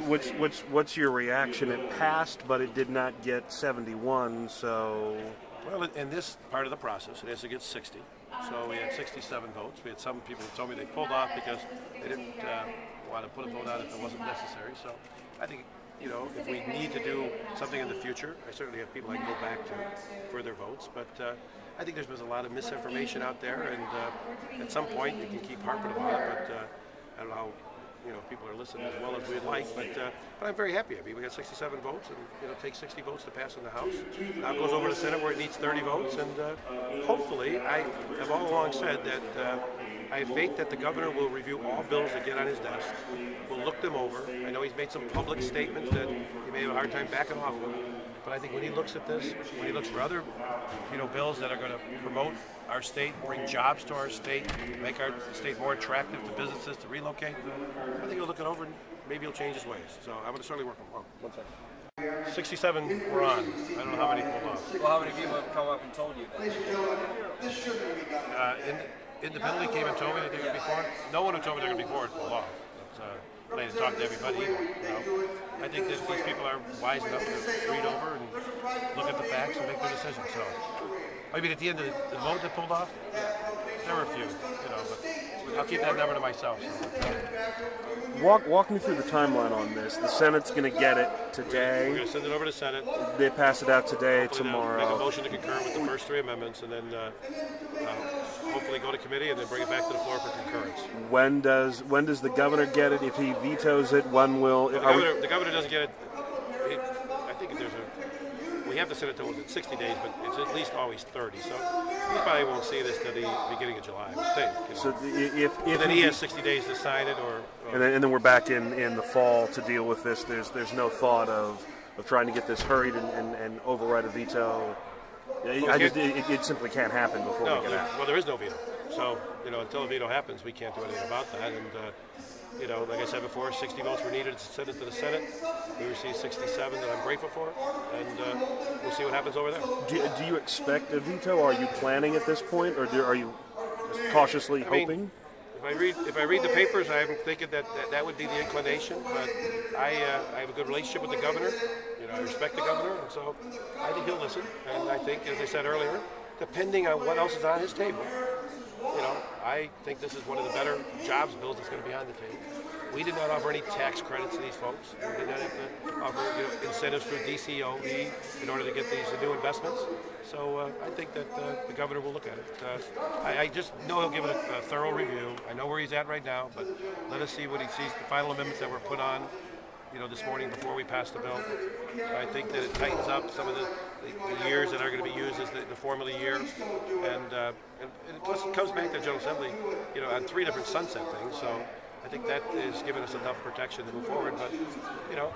What's your reaction? It passed, but it did not get 71. So, well, in this part of the process, it has to get 60. So we had 67 votes. We had some people who told me they pulled off because they didn't want to put a vote out if it wasn't necessary. So I think, if we need to do something in the future, I certainly have people I can go back to for their votes. But I think there's been a lot of misinformation out there, and at some point you can keep harping about it. But I don't know how people are listening as well as we'd like. But I'm very happy. I mean, we got 67 votes, and it takes 60 votes to pass in the House. Now it goes over to the Senate where it needs 30 votes, and hopefully, I have all along said that I have faith that the governor will review all bills that get on his desk. We'll look them over. I know he's made some public statements that he may have a hard time backing off of. But I think when he looks at this, when he looks for other, bills that are going to promote our state, bring jobs to our state, make our state more attractive to businesses to relocate, I think he'll look it over and maybe he'll change his ways. So I'm going to certainly work on him. 1 second. 67 were on. I don't know how many pulled off. Well, how many people have come up and told you that? Independently came and told me that they were going to be for it. No one who told me they were going to be for it pulled off. But I didn't talk to everybody either. I think that these people are wise enough to read over and look at the facts and make their decisions. So, I mean, at the end of the vote that pulled off, there were a few, but I'll keep that number to myself. So. Walk me through the timeline on this. The Senate's going to get it today. We're going to send it over to the Senate. They pass it out today, hopefully tomorrow. Make a motion to concur with the first 3 amendments, and then hopefully go to committee and then bring it back to the floor for concurrence. When does the governor get it? If he vetoes it, when will? Well, the governor doesn't get it. I think we have to send it to him in 60 days, but it's at least always 30. So he probably won't see this till the beginning of July, I would think. So if then he has 60 days to sign it, and then we're back in the fall to deal with this. There's no thought of trying to get this hurried and override a veto. It simply can't happen before we get out. Well, there is no veto. So, until a veto happens, we can't do anything about that. And, like I said before, 60 votes were needed to send it to the Senate. We received 67 that I'm grateful for. And we'll see what happens over there. Do you expect a veto? Are you planning at this point? Or are you just cautiously hoping? If I read the papers, I'm thinking that would be the inclination. But I have a good relationship with the governor. I respect the governor, and so I think he'll listen. And I think, as I said earlier, depending on what else is on his table, I think this is one of the better jobs bills that's going to be on the table. We did not offer any tax credits to these folks. We did not have to offer incentives through DCOE in order to get these new investments. So I think that the governor will look at it. I just know he'll give it a thorough review. I know where he's at right now, but let us see what he sees, the final amendments that were put on this morning before we passed the bill. I think that it tightens up some of the years that are going to be used as the formula year, and plus it comes back to the General Assembly, on 3 different sunset things. So I think that is giving us enough protection to move forward. But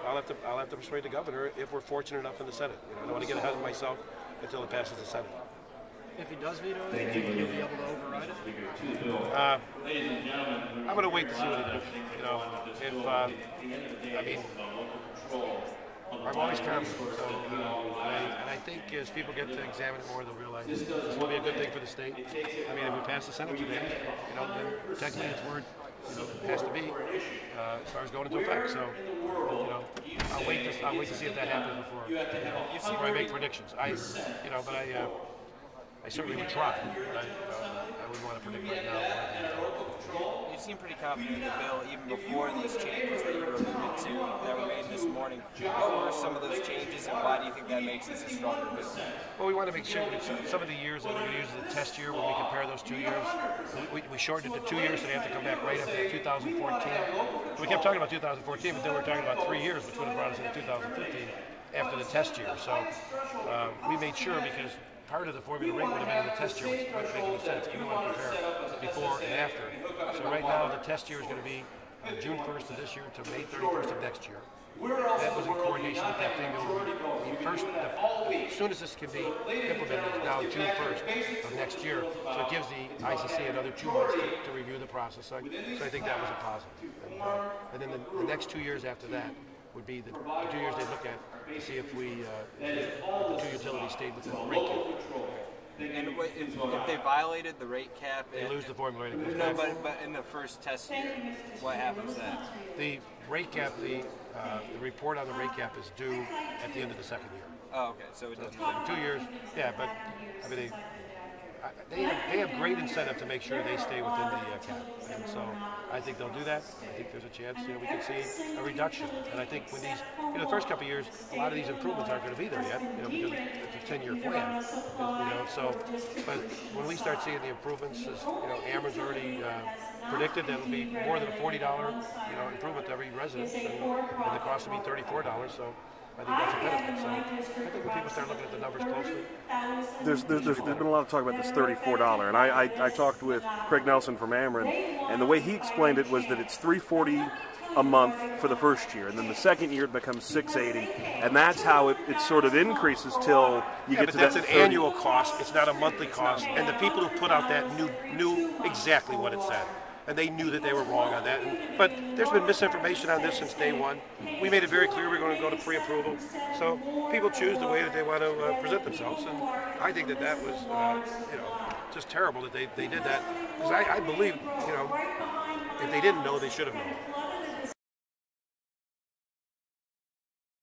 I'll have to persuade the governor if we're fortunate enough in the Senate. I don't want to get ahead of myself until it passes the Senate. If he does veto it, do you think he'll be able to override it? I'm going to wait to see what he does. I'm always confident. So, and I think as people get to examine it more, they'll realize this will be a good thing for the state. I mean, if we pass the Senate today, then technically it's where it has to be as far as going into effect. So, I'll wait to see if that happens before I make predictions. I certainly would try. I wouldn't want to predict right now. You seem pretty confident in the bill even before these changes that you alluded to that were made this morning. What were some of those changes, and why do you think that makes this a stronger bill? Well, we want to make sure that some of the years that we're going to use as a test year, when we compare those 2 years, we shortened it to 2 years, so they have to come back right after 2014. We kept talking about 2014, but then we were talking about 3 years, which would have brought us into 2015 after the test year. So we made sure, because part of the formula rate would have been in the test year, which wouldn't make any sense. You don't want to compare before and after. So right now, the test year is going to be June 1st of this year to May 31st of next year. That was in coordination with that thing. As soon as this can be implemented, it's now June 1st of next year. So it gives the ICC another 2 months to review the process. So I think that was a positive. And then the next 2 years after that would be the 2 years they look at to see if the 2 utilities stayed within the rate cap. And if they violated the rate cap, They lose the formula rate. No, but in the first test year, what happens then? The rate cap, the report on the rate cap is due at the end of the second year. Oh, okay. So it doesn't. In 2 years, yeah, but I mean, they have great incentive to make sure they stay within the cap, and so I think they'll do that. I think there's a chance we can see a reduction, and I think when these, the first couple of years, a lot of these improvements aren't going to be there yet, because it's a 10-year plan, So, but when we start seeing the improvements, as Amron's already predicted that it'll be more than a $40 improvement to every resident, and the cost will be $34. So. I think that's a benefit. So I think when people start looking at the numbers closely, there's been a lot of talk about this $34, and I talked with Craig Nelson from Amron, and the way he explained it was that it's $340 a month for the first year, and then the second year it becomes $680, and that's how it sort of increases till you get to that. That's an annual cost. It's not a monthly cost, and the people who put out that knew exactly what it said. And they knew that they were wrong on that. But there's been misinformation on this since day one. We made it very clear we're going to go to pre-approval. So people choose the way that they want to present themselves. And I think that was, just terrible that they did that. Because I believe, if they didn't know, they should have known.